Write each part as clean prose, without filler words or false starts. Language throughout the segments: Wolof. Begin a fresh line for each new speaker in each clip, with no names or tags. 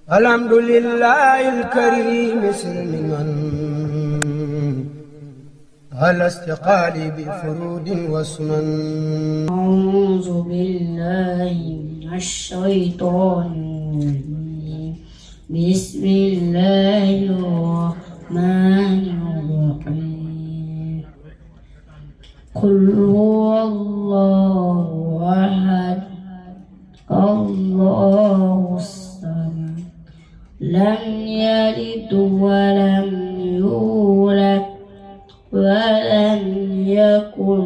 الحمد لله الكريم سلما على استقالي بفرود وسنن.
أعوذ بالله من الشيطان الرجيم. بسم الله الرحمن الرحيم. قل هو الله أحد الله الصمد لم يلد ولم يولد ولم يكن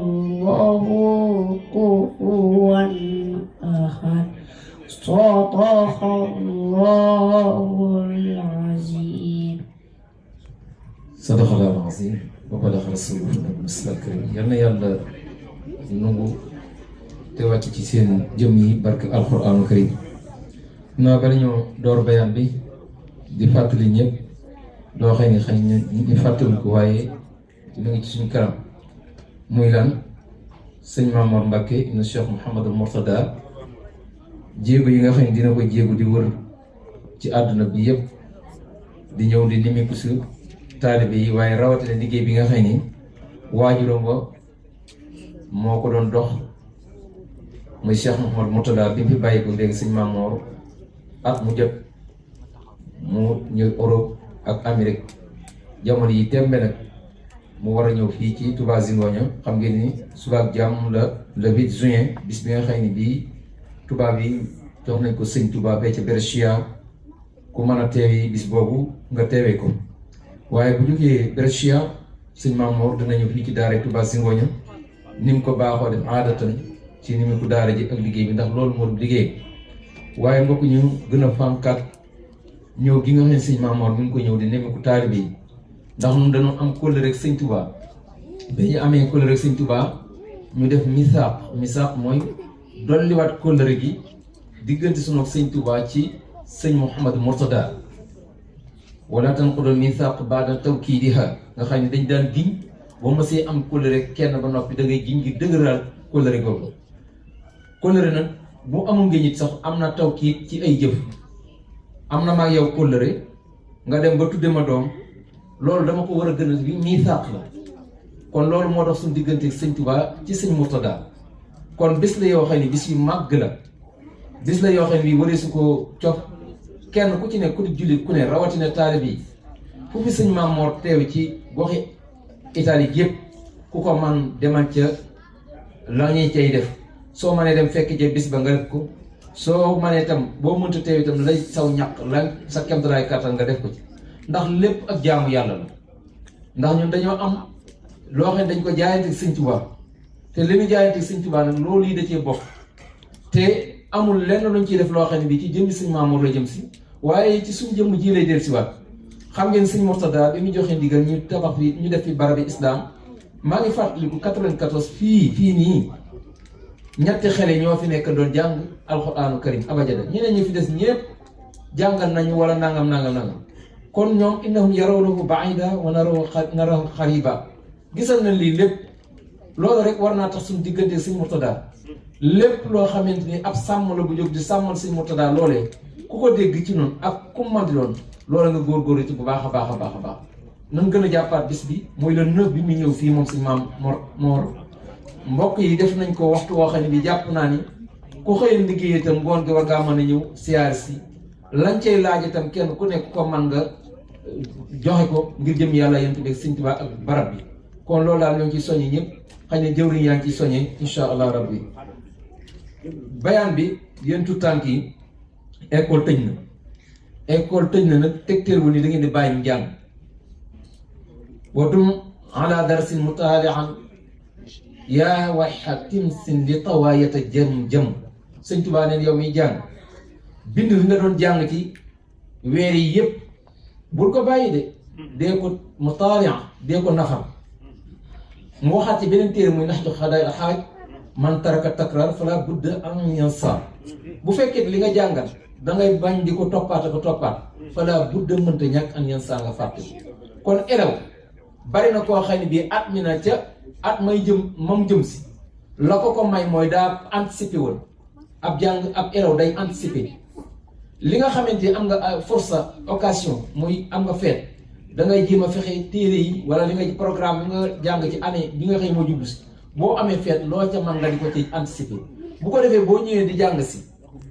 له كفوا أحد. صدق الله العظيم.
صدق الله العظيم وبلغ رسوله المصطفى الكريم. yal na yàlla nangu te wàcc ci seen jëm yi barke alxuraanu karim. naa bala ñoo door bayaan bi di fàttali ñëpp loo xëy ni xëy na ñu fàttali ko waaye mu ngi ci suñu kanam muy lan sëñ Mamour Mbacke ibn Cheikh Mouhamadou Mourtada jéego yi nga xam ne dina ko jéego di wër ci àdduna bi yëpp di ñëw di nimiku si taalibe yi waaye rawatina liggéey bi nga xam ni waajuram ba moo ko doon dox muy Cheikh Mouhamadou Mourtada bi fi bàyyi ko léegi sëñ Mamour at mu jot mu ñëw Europe ak Amérique jamono yi tembe nag mu war a ñëw fii ci Touba Zingoña xam ngeen ni suba ak jàmm la le 8 juin bis bi nga xam ne bii tubaab yi jox nañ ko sëñ Touba bee ca Brescia ku mën a teewi bis boobu nga teewee ko waaye bu jógee Brescia sëñ Mamour dina ñëw fii ci daara Touba Zingoña ni mu ko baaxoo def aadatan ci ni mu ko daara ji ak liggéey bi ndax loolu moo liggéey waaye mbokk ñu gën a fànkat ñëw gi nga xam ne sëñ Mamour mi ngi ko ñëw di nemmeeku taalibe yi ndax ñun dañoo am kóllëre rek sëñ Touba ba ñu amee kóllëre rek sëñ Touba ñu def misaaq mooy dolliwaat kóllëre gi diggante sunu sëñ Touba ci sëñ Mouhamadou Mourtada wala tanqudul misaaq ba'da tawkiidiha nga xam ne dañ daan giñ boo mësee am kóllëre kenn ba noppi da ngay giñ ngir dëgëral kóllëre googu kóllëre nag bu amul nga nit sax am na tawkiid ci ay jëf am na maag yow kóllëre nga dem ba tudde ma doom loolu dama ko war a gën a bi misaaq la kon loolu moo tax suñu diggante sëñ Touba ci sëñ Mourtada kon bis la yoo xam ne bis yu màgg la bis la yoo xam ne bii waree su ko cof kenn ku ci ne ku di jullit ku ne rawatina taalib yi fu fi sëñ Mamour teew ci goxi Italie yëpp ku ko man demal ca la ñuy cay def soo mënee dem fekk ca bis ba nga def ko soo mënee itam boo mënta teew itam lay saw ñaq la sa kemtalaay kàttan nga def ko ci ndax lépp ak jaamu yàlla la ndax ñun dañoo am loo xam ne dañ ko jaayante sëñ Touba te li ñu jaayante sëñ Touba nag loolu yi da cee bokk te amul lenn luñ ciy def loo xam ne bii ci jëmmi sëñ Mamour la jëm si waaye ci suñ jëmm ji lay del si waat xam ngeen sëñ Mourtada bi mu joxe ndigal ñu tabax fi ñu def fi barabi islam maa ngi fàttaliku 94 fii nii ñetti xale ñoo fi nekk doon jàng alxuraanu karim abajada ñeneen ñi fi des ñëpp jàngal nañu wala nangam kon ñoom innahum yarawnahu ba'ida wa narahu qariba gisal nañ lii lépp loolu rek war naa tax suñu diggante sëñ Mourtada lépp loo xamante ni ab sàmm la bu jóg di sàmmal sëñ Mourtada loolee ku ko dégg ci noonu ak ku man di doon loola nga góorgóorlu ci bu baax a baax nan gën a jàppaat bis bi mooy le 9 bi mu ñëw fii moom sëñ Mamour mbokk yi def nañ ko waxtu woo xam ne bi jàpp naa ni ku xëy liggéey itam ngoon gi war ngaa mën a ñëw siyaar si lañ cay laaj itam kenn ku nekk ko man nga joxe ko ngir jëm yàlla yent bi sëñ Tuubaa ak barab bi kon loolu daal ñoo ngi ciy soññi ñëpp xëy na jëwriñ yaa ngi ciy soññee insha allah rabbi bayaan bi yéen tout tànk yi école tëj na nag tegteelwu ni da ngeen di bàyyi njàng wa dum ala darsin mutaalian yaa waxa timsin li tawaayata jëm sëñ Tuubaa neen yow miy jàng bind li nga doon jàng ci weer yi yëpp bul ko bàyyi de dee ko mutaalian dee ko nafar mu waxaat ci beneen téere muy nax jox xadaay xaaj man taraka takrar fala budda an yansa bu fekkee li nga jàngal da ngay bañ di ko toppaat fala budda mënta ñàkk an yansa nga fàtte kon elew bari na koo xam ne bii at mi na ca at may jëm si la ko may mooy daa anticiper woon ab jàng ab élève day anticiper li nga xamante am nga force occasion muy am nga feet da ngay jéem a fexe téere yi wala li nga programme bi nga jàng ci année bi nga xëy moo jublu si boo amee feet loo ca mën nga di ko ci anticiper bu ko defee boo ñëwee di jàng si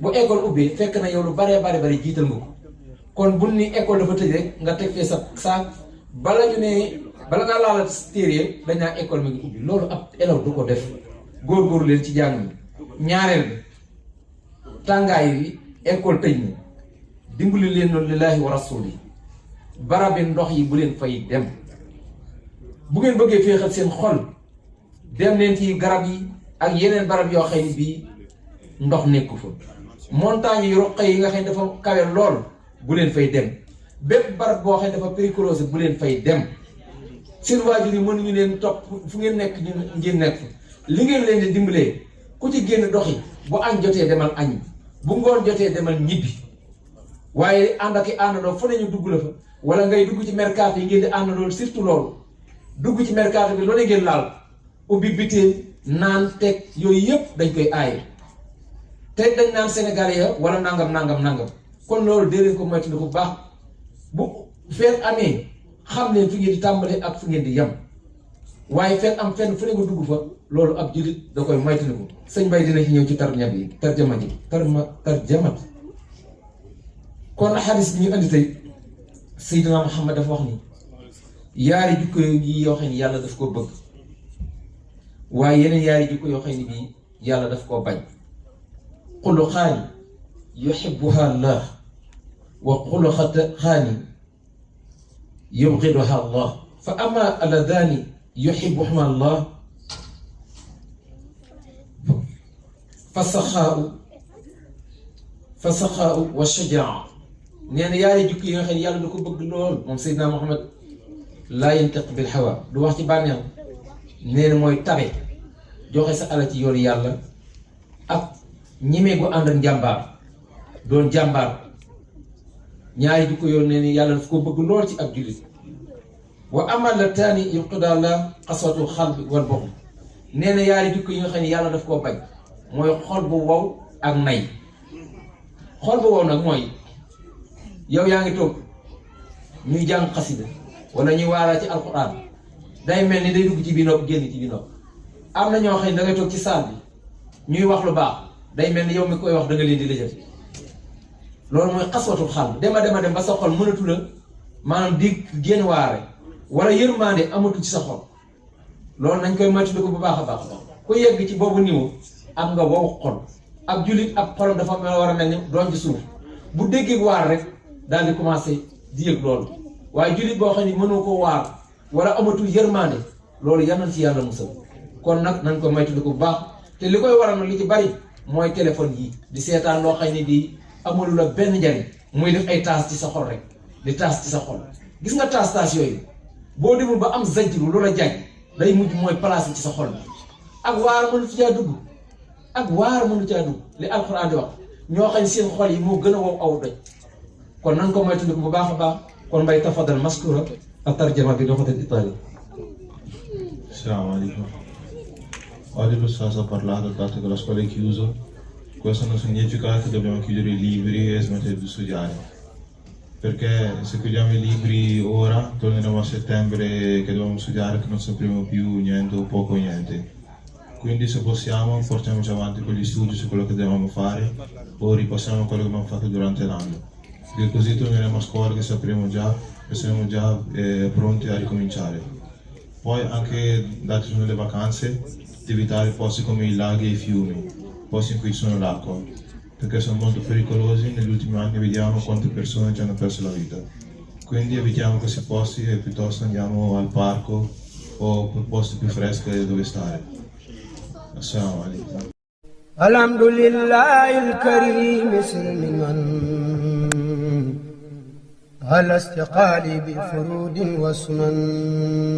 bu école ubbee fekk na yow lu baree bari jiital nga ko kon buñ ni école dafa tëj rek nga teg fee sa saak bala nga laala téere dañ naa école mi ngi ubbi loolu ab élève du ko def góorgóorlu leen ci jàng mi ñaareel bi tàngaay bi école tëj na dimbali leen noonu lillaahi wa rasuli barabi ndox yi bu leen fay dem bu ngeen bëggee féexal seen xol dem leen ci garab yi ak yeneen barab yoo xam ne bii ndox nekku fa montagne yu roq yi nga xam ne dafa kawe lool bu leen fay dem bépp barab boo xam ne dafa périclose bu leen fay dem seen waajur yi mënuñu leen topp fu ngeen nekk ngeen nekk li ngeen leen di dimbalee ku ci génn doxi bu añ jotee demal añ bu ngoon jotee demal ñibbi waaye ànd ak i àndandoo fu ne ñu dugg la fa wala ngay dugg ci mercato yi ngeen di àndandoo surtout loolu dugg ci mercato bi loolu ngeen laal ubbi biteel naan teg yooyu yëpp dañ koy aaye te dañ naan sénégalais ya wala nangam kon loolu dee leen ko moytu bu baax bu feet amee xam leen fi ngeen di tàmbale ak fu ngeen di yem waaye feet am fenn fu ne nga dugg fa loolu ab jullit da koy moytu ko sëñ Bay dina ci ñëw ci tarjamat kon xadis bi ñu andi tey Seydina Muhammad dafa wax ni yaari jikko yi yoo xam ne yàlla daf koo bëgg waaye yeneen yaari jikko yoo xam ne bii yàlla daf koo bañ xuluqaani yuhibbuha Allah wa xuluqaani yubghiduha Allah fa ama alladaani yuhibbuhuma Allah fa saxaau wa shajaa nee na yaari jikko yi nga xam ne yàlla da ko bëgg lool moom Seydina Muhammad laa yantiq bil hawa du wax ci bànneex nee na mooy tabe joxe sa alal ci yoonu yàlla ak ñemee gu ànd ak njàmbaar doon jàmbaar ñaari jikko yoon nee ni yàlla daf ko bëgg lool ci ab jullit wa amal la taani yuqda la xaswatul xalbi wal box nee na yaari jikko yi nga xam ne yàlla daf koo bañ mooy xol bu wow ak nay xol bu wow nag mooy yow yaa ngi toog ñuy jàng xasida wala ñuy waaraa ci alquran day mel ni day dugg ci biir nopp génn ci biir nopp am na ñoo xam ne da ngay toog ci saal bi ñuy wax lu baax day mel ni yow mi koy wax da nga leen di lëjal loolu mooy xaswatul xal dem ba sa xol mënatu la maanaam di génn waare wala yërmande amatu ci sa xol loolu nañ koy moytu ko bu baax a baax ku yegg ci boobu niveau am nga wow xol ak jullit ak xolam dafa war a mel ni doon ci suuf bu déggee waar rek daal di commencé di yëg loolu waaye jullit boo xam ne mënoo ko waar wala amatul yërmande loolu yal na ci yàlla musal kon nag nañ ko moytu ko bu baax te li koy waral li ci bari mooy téléphone yi di seetaan loo xam ne di amul la benn njariñ muy def ay taas ci sa xol rek di taas ci sa xol gis nga taas yooyu boo demul ba am zajru lu la jaaj day mujj mooy placé ci sa xol bi ak waar mënu caa dugg li alxuraan di wax ñoo xam ne seen xol yi moo gën a wow aw doj kon nan ko moytu bu baax a baax kon Mbay tafadal maskura a tarjama bi loxatal Italie.
Assalamu alaikum. Oggi lo Stato ha parlato del fatto che la scuola è chiusa. Questo non significa che dobbiamo chiudere i libri e smettere di studiare. Perché se chiudiamo i libri ora, torneremo a settembre che dobbiamo studiare, che non sapremo più niente o poco niente. Quindi se possiamo portiamoci avanti con gli studi su quello che dobbiamo fare o ripassiamo quello che abbiamo fatto durante l'anno. Perché così torneremo a scuola che sapremo già e saremo già pronti a ricominciare. Poi anche date sono le vacanze, di evitare posti come i laghi e i fiumi, posti in cui ci sono l'acqua, perché sono molto pericolosi. Negli ultimi anni vediamo quante persone ci hanno perso la vita. Quindi evitiamo questi posti e piuttosto andiamo al parco o posti più freschi dove stare. Assalamu alaikum.
Alhamdulillahil karim على استقالي بفرود وسنن